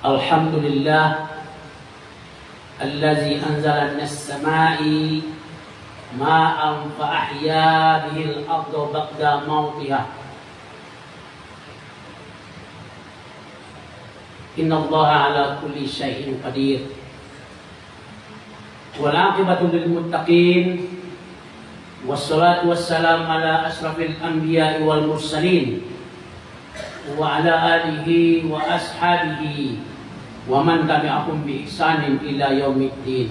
Alhamdulillah allazi anzala minas samai ma'an fa ahya bihil arda ba'da mautiha. Innallaha ala kulli syai'in qadir. Wal 'aqibatu lil muttaqin. Wassalatu wassalamu ala asrafil anbiya'i wal mursalin wa ala alihi wa ashabihi wa man tabi'ahum bi ihsanin ila yaumiddin.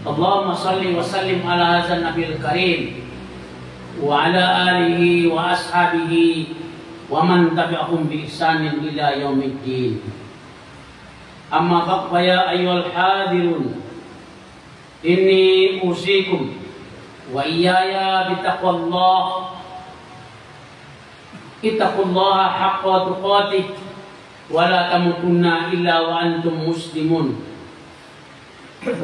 Allahumma salli wa sallim ala hadzal nabiyil karim wa ala alihi wa ashabihi wa man tabi'ahum bi ihsanin ila yaumiddin. Amma ba'd, ya ayyuhal hadirun, inni usikum wa iyaya bittaqwallah. Ittaqullaha haqqa tuqatih wa la tamutunna illa wa antum muslimun.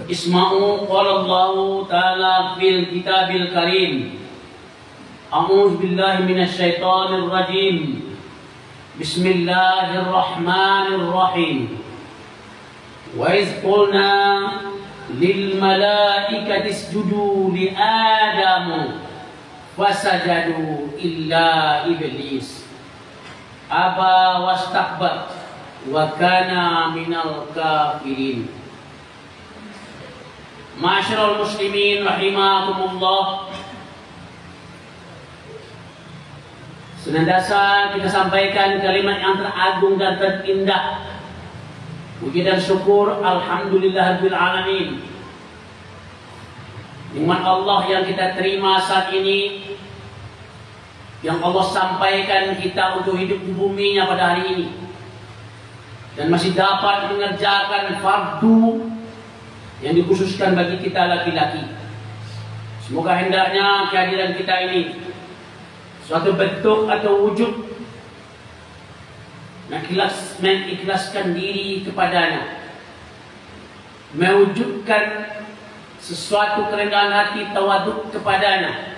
Isma'u qala Allah ta'ala fil kitabil karim. A'udzu billahi minasy syaithanir rajim. Bismillahirrahmanirrahim. Wa iz qulna lil malaikati isjudu li Adam fasajadu illa iblis aba wastakbar wa kana minal kafirin. Ma'asyiral muslimin rahimakumullah, senantiasa kita sampaikan kalimat yang teragung dan terindah, puji dan syukur alhamdulillahirabbil alamin. Nikmat Allah yang kita terima saat ini, yang Allah sampaikan kita untuk hidup di buminya pada hari ini, dan masih dapat mengerjakan fardu yang dikhususkan bagi kita laki-laki. Semoga hendaknya kehadiran kita ini suatu bentuk atau wujud mengikhlaskan diri kepadanya, mewujudkan sesuatu kerendahan hati, tawaduk kepadanya,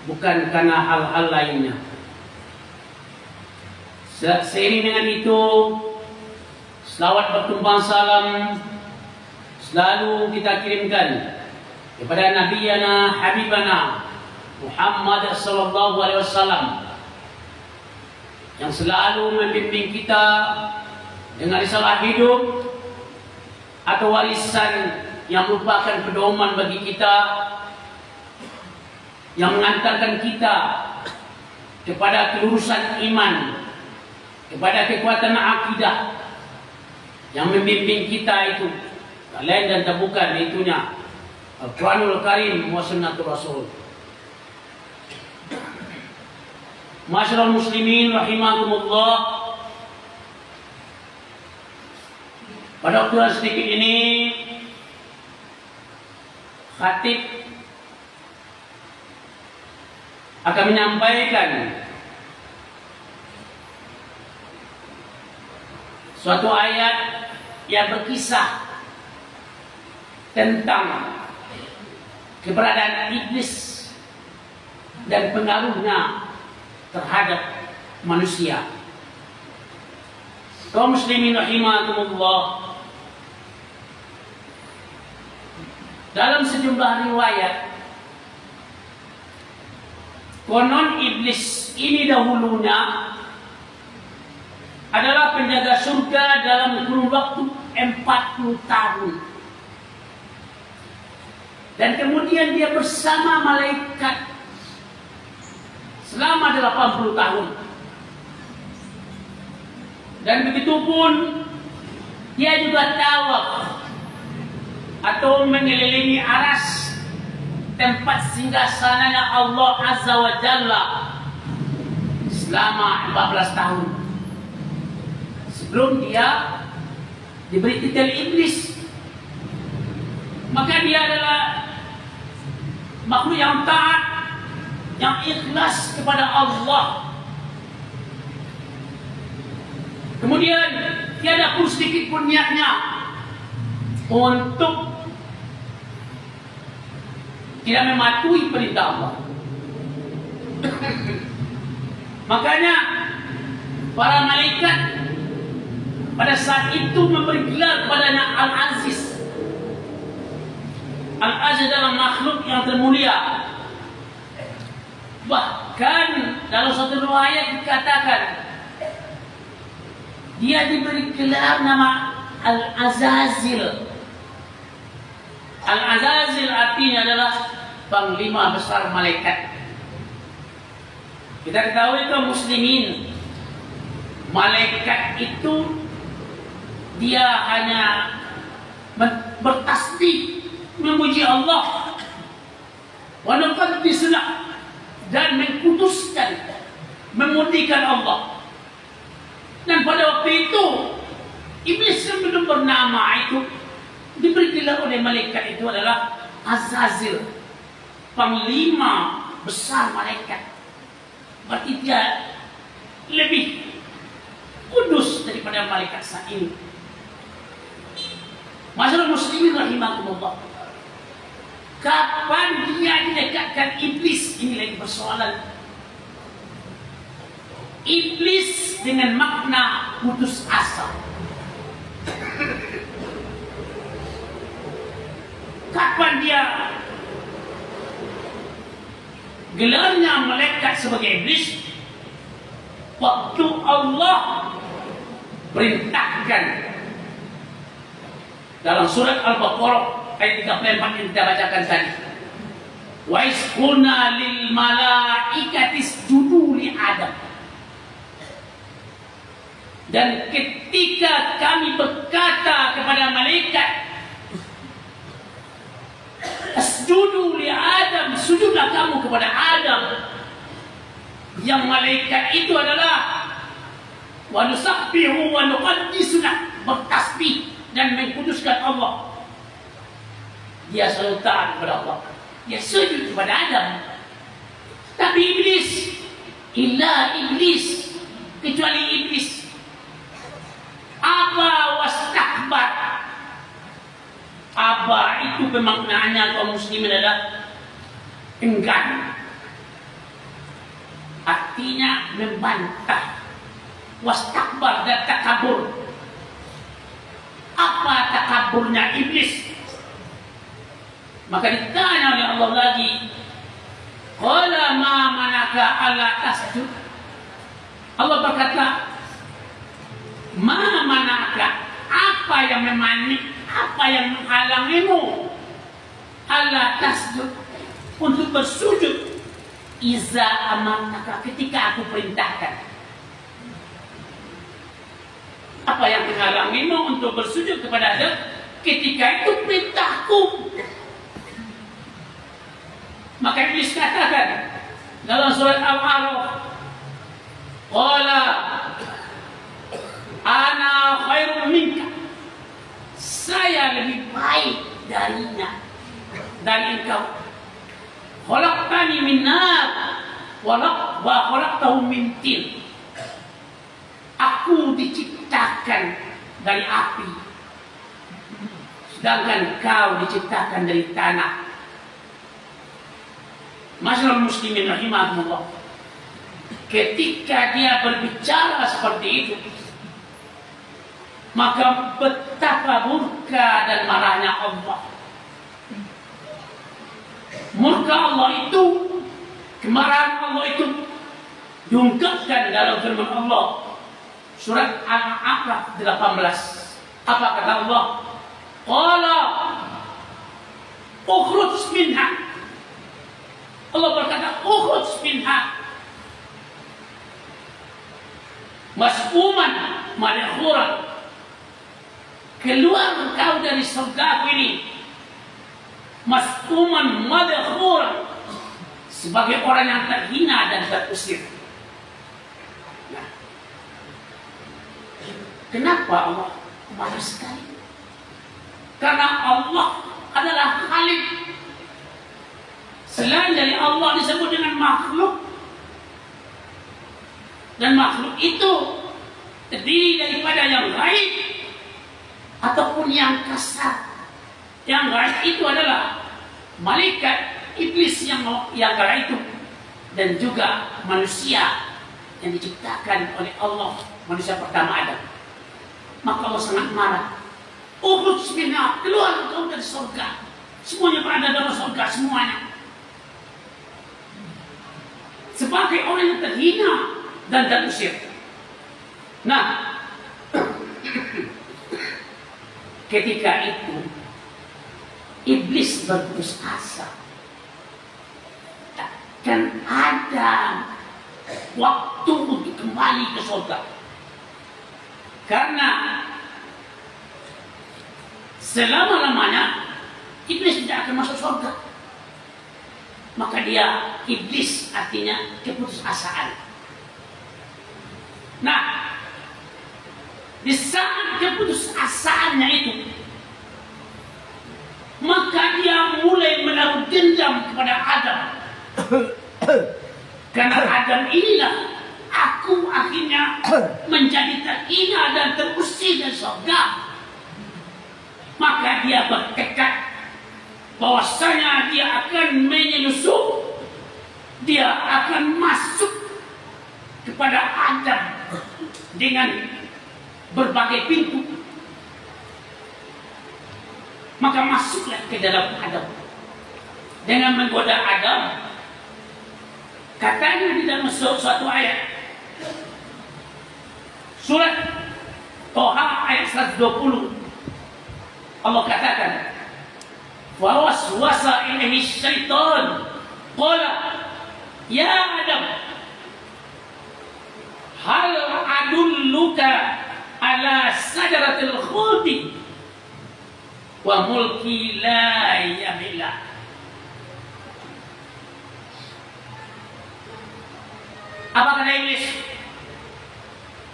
bukan karena hal-hal lainnya. Seiring dengan itu, selawat bertumpang salam selalu kita kirimkan kepada Nabiyana Habibana Muhammad sallallahu alaihi wasallam, yang selalu membimbing kita dengan risalah hidup atau warisan yang merupakan pedoman bagi kita, yang mengantarkan kita kepada kelurusan iman, kepada kekuatan akidah, yang membimbing kita itu tak lain dan tak bukan itunya Al-Quranul Karim wa Sunnatul Rasul. Ma'asyiral muslimin rahimakumullah, pada waktu yang sedikit ini khatib akan menyampaikan suatu ayat yang berkisah tentang keberadaan iblis dan pengaruhnya terhadap manusia. Kaum muslimin rahimakumullah, dalam sejumlah riwayat, konon iblis ini dahulunya adalah penjaga surga dalam kurun waktu 40 tahun. Dan kemudian dia bersama malaikat selama 80 tahun. Dan begitu pun dia juga tawaf atau mengelilingi aras, tempat singgasananya Allah Azza wa Jalla, selama 14 tahun sebelum dia diberi titel iblis. Maka dia adalah makhluk yang taat, yang ikhlas kepada Allah. Kemudian tiada pun sedikit pun niatnya untuk tidak mematuhi perintah Allah. Makanya para malaikat pada saat itu memberi gelar kepadanya Al-Aziz. Al-Aziz adalah makhluk yang termulia. Bahkan dalam satu riwayat dikatakan dia diberi gelar nama Al-Azazil. Al-Azazil artinya adalah panglima besar malaikat. Kita ketahui kaum muslimin, malaikat itu dia hanya bertasbih, memuji Allah, wa nuqaddisna, dan mengkuduskan, memuliakan Allah. Dan pada waktu itu iblis yang belum bernama itu diberi gelar oleh malaikat itu adalah Azazil, panglima besar malaikat. Berarti dia lebih kudus daripada malaikat saat ini. Masyarakat muslimin rahimakumullah, kapan dia didekatkan iblis? Ini lagi persoalan. Iblis dengan makna putus asa. Kapan dia gelarnya malaikat sebagai iblis? Waktu Allah perintahkan dalam surat Al-Baqarah ayat 34 yang kita bacakan tadi. Wa isqulna lil malaikati isjudu li Adam. Dan ketika kami berkata kepada malaikat, asjudu li Adam, sujudlah kamu kepada Adam. Yang malaikat itu adalah wa nusabbihu wa nuqaddisuna, bertasbih dan mengkuduskan Allah. Dia selalu taat kepada Allah, dia sujud kepada Adam. Tapi iblis, illa iblis, kecuali iblis, aba wastakbar. Aba itu pemaknaannya kaum muslimin adalah enggan, artinya membantah. Wastakbar dan takabur. Apa takaburnya iblis? Maka ditanya oleh Allah lagi, qala ma manaka alla tasjud. Allah berkata, ma manaka, apa yang menghalangimu alla tasjud, untuk bersujud, iza amarnaka, ketika aku perintahkan. Apa yang menghalangimu untuk bersujud kepada Adam ketika itu perintahku? Maka iblis katakan dalam surat Al-A'raf, qala ana khairun minka, saya lebih baik darinya, dari engkau. Khalaqtani min nar wa khalaqtahu min tin. Aku diciptakan dari api, sedangkan kau diciptakan dari tanah. Masyarakat muslimin rahimahumullah, ketika dia berbicara seperti itu, maka betapa murka dan marahnya Allah. Murka Allah itu, kemarahan Allah itu diungkapkan dalam firman Allah surat Al-A'raf 18. Apa kata Allah? Qala ukhruj minha. Allah berkata, ukhruj minha mas'uman madhuran. Keluar engkau dari surga ini mas'uman madhuran, sebagai orang yang terhina dan terusir. Kenapa Allah marah sekali? Karena Allah adalah Khalik. Selain dari Allah disebut dengan makhluk, dan makhluk itu terdiri daripada yang gaib ataupun yang kasar. Yang gaib itu adalah malaikat, iblis yang gaib itu, dan juga manusia yang diciptakan oleh Allah, manusia pertama Adam. Maka Allah sangat marah. Ukhruj minha, keluar kau dari surga. Semuanya berada dalam surga, semuanya. Sebagai orang yang terhina dan terusir. Nah, ketika itu iblis berputus asa. Takkan ada waktu untuk kembali ke surga. Karena selama-lamanya iblis tidak akan masuk surga. Maka dia, iblis artinya keputusasaan. Nah, di saat keputusasaannya itu, maka dia mulai menaruh dendam kepada Adam. Karena Adam inilah aku akhirnya menjadi terhina dan terusir dari surga. Maka dia bertekad bahwasanya dia akan menyelusup, dia akan masuk kepada Adam dengan berbagai pintu. Maka masuklah ke dalam Adam dengan menggoda Adam. Katanya di dalam suatu ayat surat Toha ayat 120, Allah katakan, "Fawaswasa ilaihi syaitan, qala ya Adam, hal adulluka ala sajaratil khuldi wa mulki la yabila." Apa kata iblis?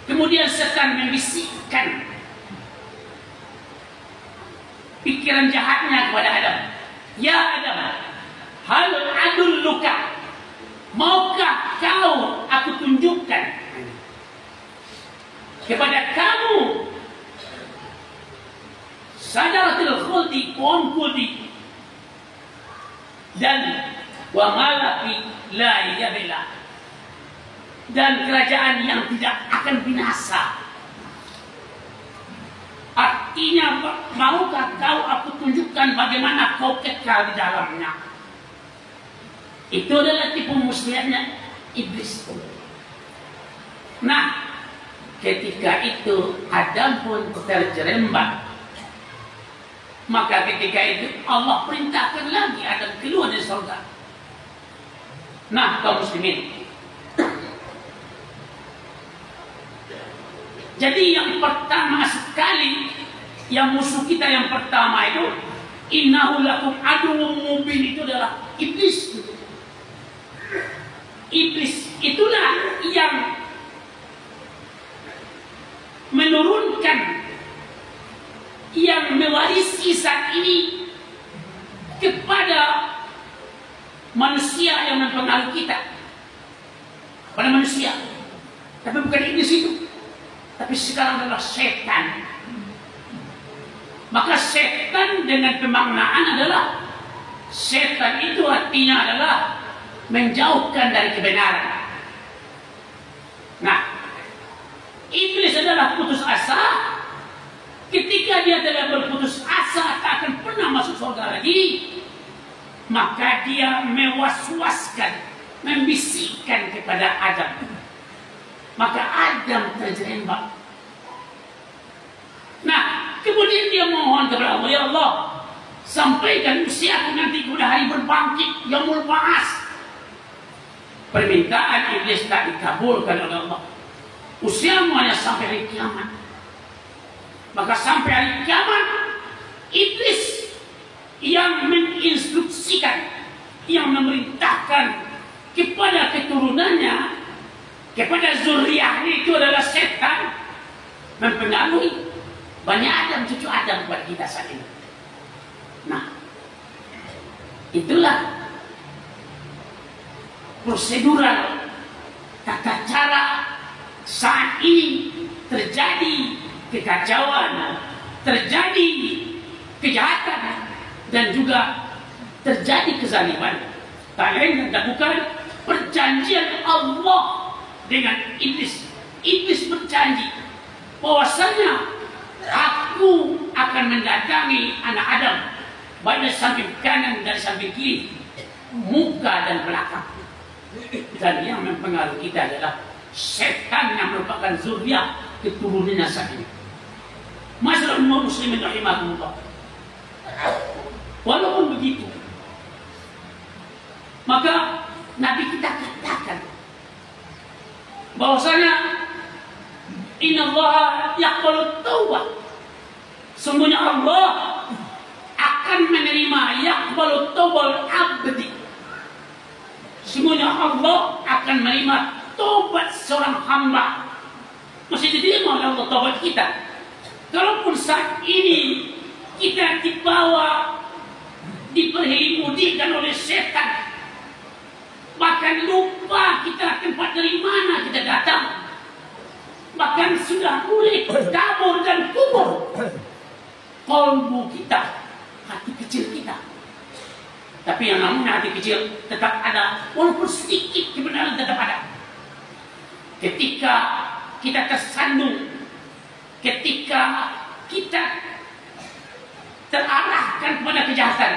Kemudian setan membisikkan pikiran jahatnya kepada Adam. Ya Adam, hal adulluka, maukah kau aku tunjukkan kepada kamu sajaratul khuldi, pohon khuldi, dan wa malaki la yabila, dan kerajaan yang tidak akan binasa. Artinya, maukah kau aku tunjukkan bagaimana kau kekal di dalamnya? Itu adalah tipu muslihatnya iblis. Nah, ketika itu Adam pun terjerembab. Maka ketika itu Allah perintahkan lagi Adam keluar dari surga. Nah, kaum muslimin, jadi yang pertama sekali, yang musuh kita yang pertama itu, innahu lakum aduwwum mubin, itu adalah iblis. Iblis itulah yang menurunkan, yang mewarisi saat ini kepada manusia yang mempengaruhi kita, pada manusia. Tapi bukan iblis itu, tapi sekarang adalah setan. Maka setan dengan pemaknaan adalah, setan itu artinya adalah menjauhkan dari kebenaran. Nah, iblis adalah putus asa. Ketika dia telah berputus asa tak akan pernah masuk surga lagi, maka dia mewaswaskan, membisikkan kepada Adam. Maka Adam terjerembab. Nah, kemudian dia mohon kepada Allah, ya Allah, sampaikan usiaku nanti pada hari berbangkit, yaumul ba'ats. Permintaan iblis tak dikabulkan oleh Allah. Usiamu hanya sampai hari kiamat. Maka sampai hari kiamat, iblis yang menginstruksikan, yang memerintahkan kepada keturunannya, kepada zuriatnya, itu adalah setan, mempengaruhi Bani Adam, cucu Adam buat kita saat ini. Nah, itulah prosedural, tata cara saat ini terjadi kekacauan, terjadi kejahatan, dan juga terjadi kezaliman. Tak lain dan bukan perjanjian Allah dengan iblis. Iblis berjanji bahwasanya Aku akan mendatangi anak Adam, baik dari samping kanan dari samping kiri, muka dan belakang. Dan yang mempengaruhi kita adalah setan yang merupakan zuriat keturunannya saat ini. Masalah umat muslimin rahimahumullah. Walaupun begitu, maka Nabi kita katakan bahwasanya Inna Allah yaqbalu taubat. Sungguhnya Allah akan menerima yaqbalu taubat abdi. Sungguhnya Allah akan menerima taubat seorang hamba. Masih diterima oleh Allah taubat kita. Kalaupun saat ini kita dibawa, diperhimpudikan oleh setan, bahkan lupa kita tempat dari mana kita datang, bahkan sudah mulai kabur dan kubur kolbu kita, hati kecil kita. Tapi yang namanya hati kecil tetap ada, walaupun sedikit kebenaran tetap ada. Ketika kita tersandung, ketika kita terarahkan kepada kejahatan,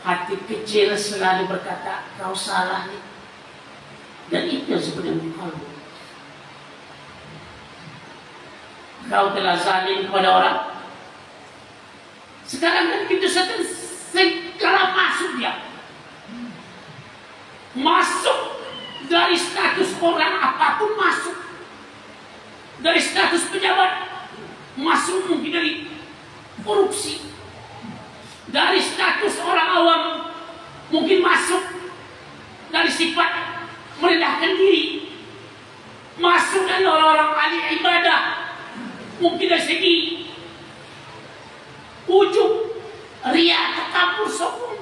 hati kecil selalu berkata, kau salah nih. Dan itu yang sebenarnya kalbu. Kau telah zalim kepada orang. Sekarang kan pintu setan segala masuk dia. Masuk dari status orang apapun masuk. Dari status pejabat masuk, mungkin dari korupsi. Dari status orang awam mungkin masuk dari sifat merendahkan diri. Masuk dari orang-orang ahli ibadah, mungkin dari segi ujub, riya, takabur, sombong.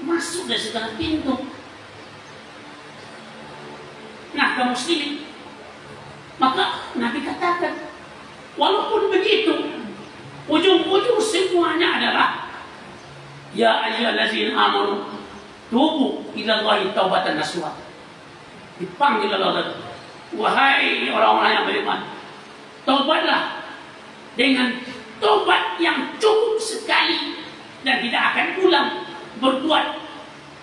Masuk dari segala pintu. Nah, kaum muslimin, maka Nabi katakan, walaupun begitu, ujung-ujung semuanya adalah ya ayyuhallazina amanu tubu ila Allahi taubatan nasuha. Dipanggil Allah, wahai orang-orang yang beriman, taubatlah dengan taubat yang cukup sekali dan tidak akan ulang berbuat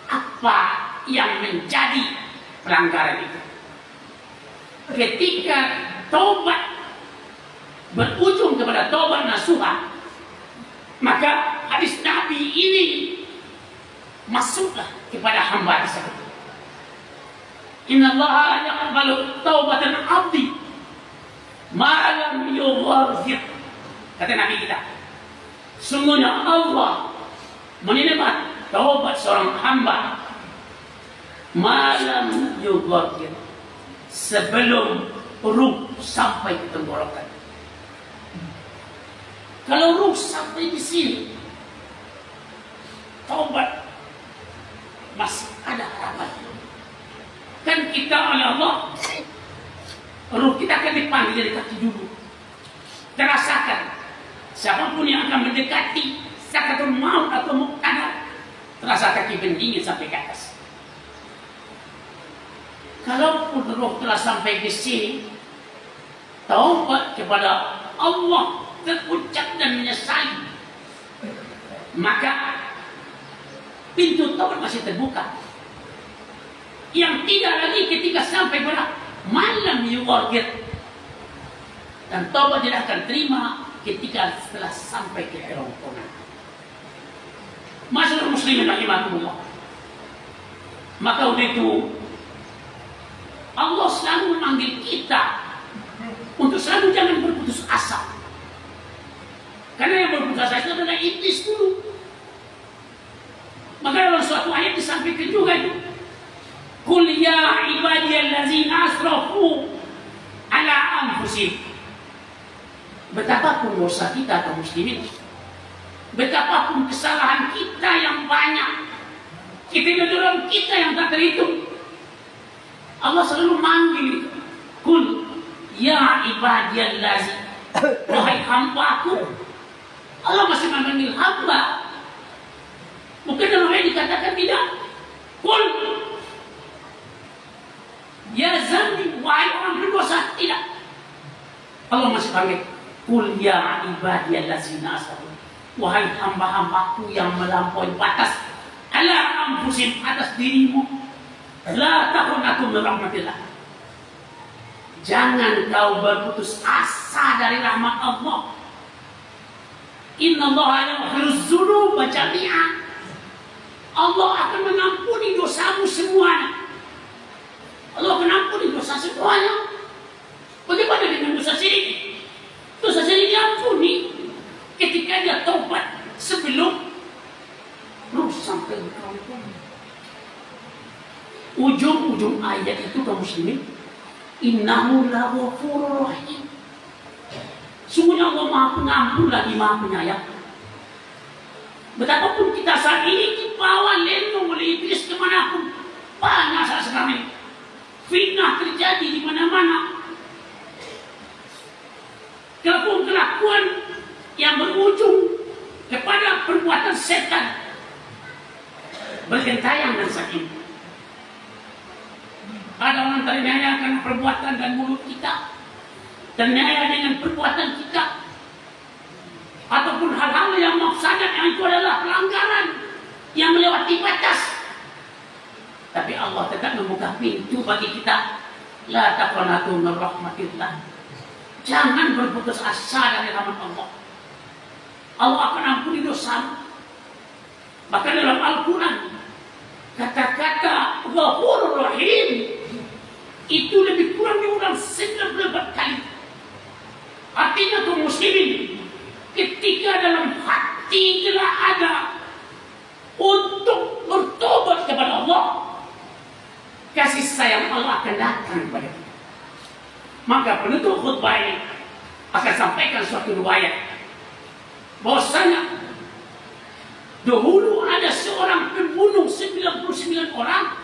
apa yang menjadi pelanggaran itu. Ketika taubat berujung kepada taubat nasuha, maka hadis Nabi ini masuklah kepada hamba tersebut. Inna Allah yaqbalu taubatan abdi ma lam yughargir. Kata Nabi kita, sungguhnya Allah menerima taubat seorang hamba ma lam yughargir, sebelum ruh sampai ke tenggorokan. Kalau ruh sampai di sini, taubat masih ada harapan. Kan kita oleh Allah, ruh kita akan dipanggil dari kaki dulu. Terasakan, siapapun yang akan mendekati sakaratul maut atau muktada, terasa kaki berdingin sampai ke atas. Kalaupun ruh telah sampai di sini, taubat kepada Allah terucap dan menyesali, maka pintu taubat masih terbuka. Yang tidak lagi ketika sampai pada malam yuwargir, dan taubat tidak akan terima ketika setelah sampai ke kerongkongan. Masyarakat muslimin rahimahumullah, maka udah itu Allah selalu memanggil kita untuk selalu jangan berputus asa. Karena yang berputus asa itu adalah iblis dulu. Maka dalam suatu ayat disampaikan juga itu, Qul ya ibadiyallazina asrafu ala anfusihim. Betapapun dosa kita kaum muslimin, betapapun kesalahan kita yang banyak, ketidajujuran kita yang tak terhitung, Allah selalu manggil, Qul ya ibadiyallazina, wahai hamba-Ku. Allah masih memanggil hamba. Mungkin dalam ayat dikatakan tidak, Qul ya zambi, wahai orang berdosa. Tidak, Allah masih panggil Qul ya ibadiyallazina asrafu, wahai hamba-hambaku yang melampaui batas ala anfusim, atas dirimu, la taqnatu min rahmatillah. Jangan kau berputus asa dari rahmat Allah. Innallaha yaghfiru dzunuba jami'a. Allah akan mengampuni dosamu semuanya. Allah akan ampuni dosa semuanya. Bagaimana dengan dosa syirik? Dosa syirik diampuni ketika dia taubat sebelum rusak ke kampung. Ujung-ujung ayat itu kaum muslimin, innahu laghafurur rahim. Sungguhnya Allah Maha Pengampun lagi Maha Penyayang. Betapapun kita saat ini dibawa lendong oleh iblis kemanapun, banyak saat sekarang ini fitnah terjadi di mana-mana. Kelakuan-kelakuan yang berujung kepada perbuatan setan bergentayangan dan sakit. Ada orang terniaya karena perbuatan dan mulut kita, terniaya dengan perbuatan kita, ataupun hal-hal yang mafsadat yang itu adalah pelanggaran yang melewati batas. Tapi Allah tetap membuka pintu bagi kita. La taqnatu min rahmatillah. Jangan berputus asa dari rahmat Allah. Allah akan ampuni dosa. Bahkan dalam Al-Quran, kata-kata Ghafurur Rahim itu lebih kurang diulang 94 kali. Artinya kaum muslimin, ketika dalam hati telah ada untuk bertobat kepada Allah, kasih sayang Allah akan datang kepada kita. Maka penutup khutbah ini akan sampaikan suatu riwayat bahwasanya dahulu ada seorang pembunuh 99 orang.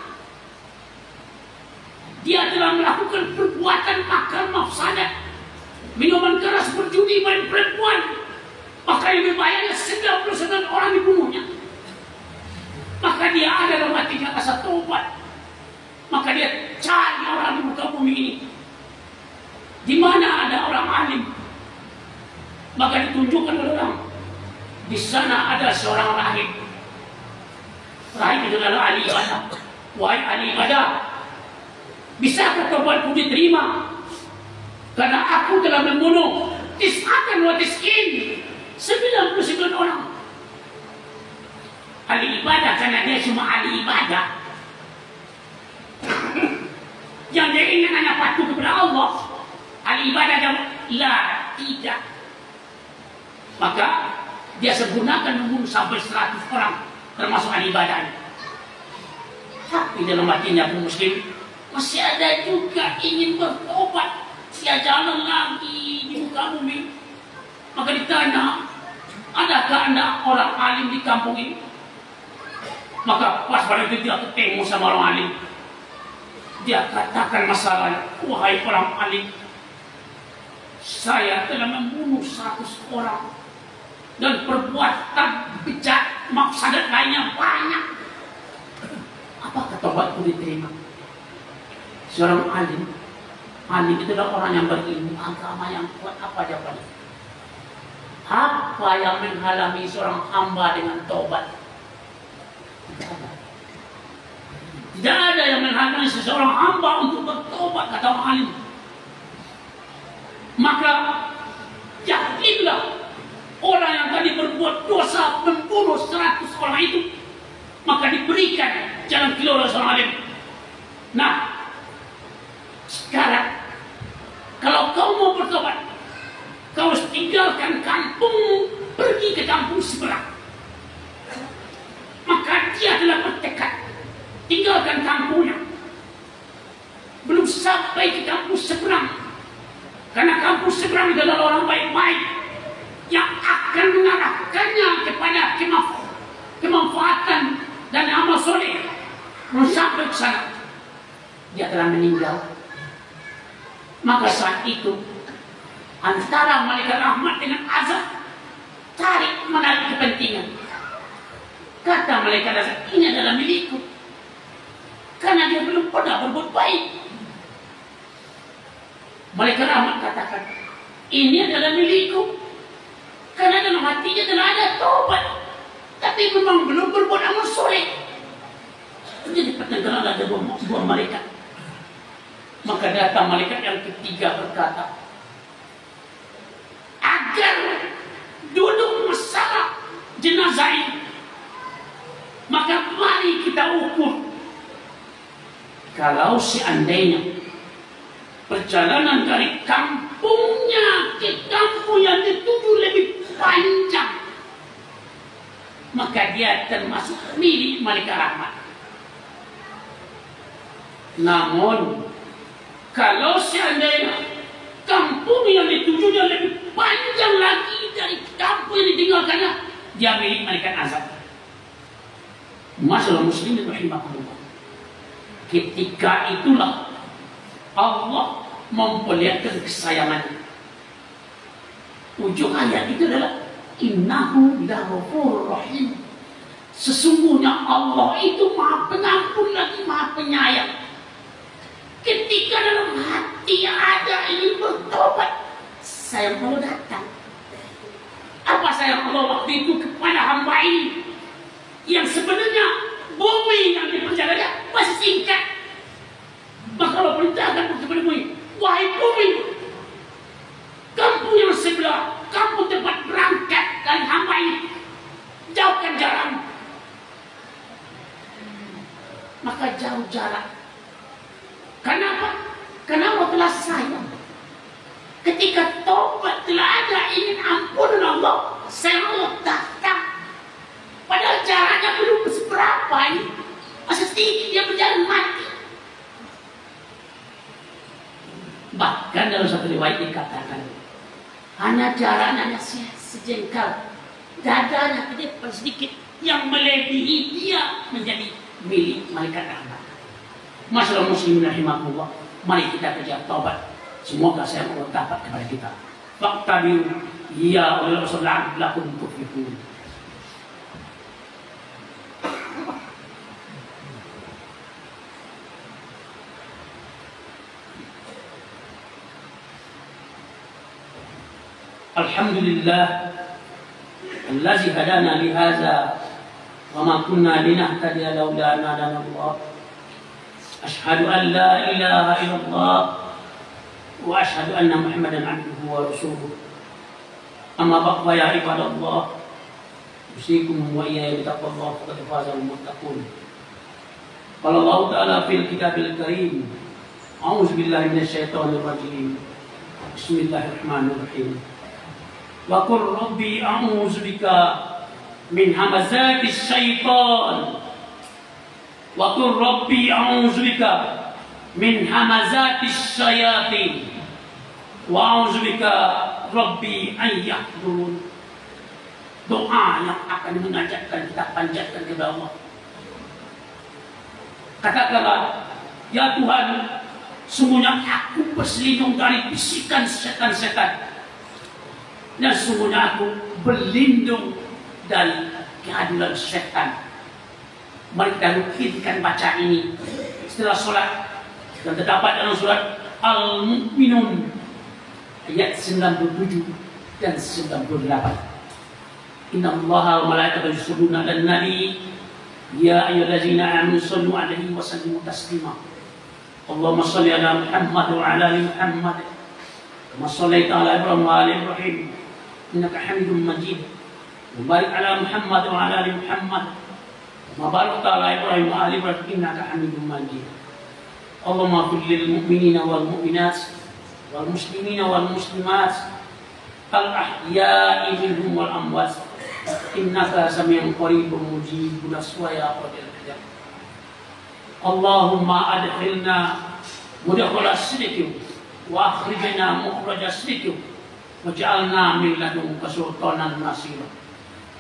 Dia telah melakukan perbuatan makar mafsadat, minuman keras, berjudi, main perempuan. Maka yang berbayarnya 99 orang dibunuhnya. Maka dia ada dalam hatinya rasa tobat. Maka dia cari orang di muka bumi ini. Di mana ada orang alim, maka ditunjukkan oleh orang. Di sana ada seorang rahib. Rahib itu adalah ahli ibadah. Wahai ahli ibadah, bisakah tobatku diterima? Karena aku telah membunuh 99 orang. Ahli ibadah karena dia cuma ahli ibadah. Yang dia ingin hanya patuh kepada Allah. Ahli ibadah jawab, la, tidak. Maka dia sempurnakan membunuh sampai 100 orang, termasuk ahli ibadah. Tapi dalam hatinya pun muslim masih ada juga ingin bertobat. Dia jalan lagi di muka bumi. Maka ditanya, adakah anda orang alim di kampung ini? Maka pas pada itu dia ketemu sama orang alim. Dia katakan masalahnya, wahai orang alim, saya telah membunuh 100 orang dan perbuatan bejat mafsadat lainnya banyak. Apakah tobatku diterima? Seorang alim itu adalah orang yang berilmu agama yang kuat. Apa jawabannya? Apa yang menghalangi seorang hamba dengan tobat? Tidak ada yang menghalangi seseorang hamba untuk bertobat, kata orang alim. Maka yakinlah orang yang tadi berbuat dosa membunuh 100 orang itu, maka diberikan jalan keluar oleh seorang alim. Nah, sekarang kalau kau mau bertobat, kau harus tinggalkan kampung, pergi ke kampung seberang. Maka dia telah bertekad tinggalkan kampungnya. Belum sampai ke kampung seberang, karena kampung seberang adalah orang baik-baik yang akan mengarahkannya kepada kemanfaatan dan amal soleh. Belum sampai ke sana, dia telah meninggal. Maka saat itu antara malaikat rahmat dengan azab tarik menarik kepentingan. Kata malaikat azab, ini adalah milikku, karena dia belum pernah berbuat baik. Malaikat rahmat katakan, ini adalah milikku. Karena dalam hatinya telah ada taubat, tapi memang belum berbuat amal soleh. Jadi pertengkaran ada dua malaikat. Maka datang malaikat yang ketiga berkata, agar duduk masalah jenazah ini, maka mari kita ukur. Kalau seandainya perjalanan dari kampungnya ke kampung yang dituju lebih panjang, maka dia termasuk milik malaikat rahmat. Namun kalau seandainya kampung yang ditujunya lebih panjang lagi dari kampung yang ditinggalkannya, dia milik malaikat azab. Masalah muslimin rahimahullah. Ketika itulah Allah memperlihatkan kesayangannya. Ujung ayat itu adalah innahu laghafurur rahim. Sesungguhnya Allah itu Maha Pengampun lagi Maha Penyayang. Ketika dalam hati ada ingin bertobat, sayang Allah datang. Apa sayang Allah waktu itu kepada hamba ini yang sebenarnya bumi yang diperjalannya masih singkat? Maka Allah perintahkan kepada bumi, wahai bumi, kampung yang sebelah, kampung tempat berangkat dari hamba ini, jauhkan jarak. Maka jauh jarak. Kenapa? Karena Allah telah sayang. Ketika taubat telah ada, ingin ampunan Allah, sayang Allah datang. Padahal jaraknya belum seberapa ini, masih sedikit dia berjalan mati. Bahkan dalam satu riwayat dikatakan, hanya jaraknya sejengkal, dadanya ke depan sedikit, yang melebihi dia menjadi milik malaikat rahmat. Masalah muslimin rahimahullah, mari kita kejar taubat. Semoga saya Allah dapat kepada kita. Faqtabiru ya ulil absar la'allakum tuflihun. Alhamdulillah allazi hadana li hadza wa ma kunna linahtadiya laula an hadana Allah. Ashhadu an la ilaha illallah wa ashhadu anna Muhammadan abduhu wa rasuluh. Amma ba'du ya ibadallah, usikum wa iyaya bitaqwallah faqad faza al-muttaqun. Qala Allah ta'ala fil kitabil karim, a'udzu billahi minasyaitonir rajim. Bismillahirrahmanirrahim. Wa qur rabbi a'udzu bika min hamazatis syaitan. Wa qur rabbi a'udzu bika min hamazatis syayatin. Wa a'udzu bika rabbi an yahdurun. Doa yang akan mengajakkan kita panjatkan kepada Allah. Katakanlah, ya Tuhan, sungguhnya aku berselindung dari bisikan setan-setan, dan sungguhnya aku berlindung dari keadilan setan. Mari kita rutinkan baca ini setelah sholat, dan terdapat dalam surat Al-Mu'minun ayat 97 dan 98. Inna Allaha wa malaikatahu yusholluna 'alan nabi ya ayyuhallazina amanu shallu 'alaihi wa sallimu taslima. Allahumma shalli 'ala Muhammad wa 'ala ali Muhammad kama shallaita 'ala Ibrahim wa 'ala Ibrahim innaka Hamidum Majid. Wa barik 'ala Muhammad wa 'ala ali Muhammad kama barakta 'ala Ibrahim wa 'ala Ibrahim innaka Hamidum Majid. Allahumma ighfir lil mu'minina wal mu'minat wal muslimina wal muslimat al ahya'i minhum wal amwat innaka sami'un qaribun mujibul aswa ya qadir. Allahumma adkhilna mudkhala sidqin wa akhrijna mukhraja sidqin waj'alna min ladunka sultanan nasira.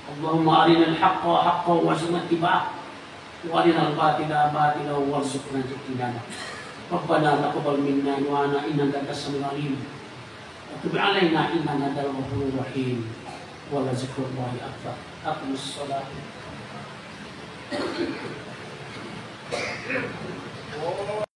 Allahumma arina al-haqqa haqqan warzuqna ittiba'ah wa arina al-batila batilan warzuqna ijtinabah. Rabbana taqabbal minna wa ana innaka antas samiul alim. Tub 'alaina innaka antal ghafurur rahim. Wa la zikrullahi akbar. Aqimus shalah.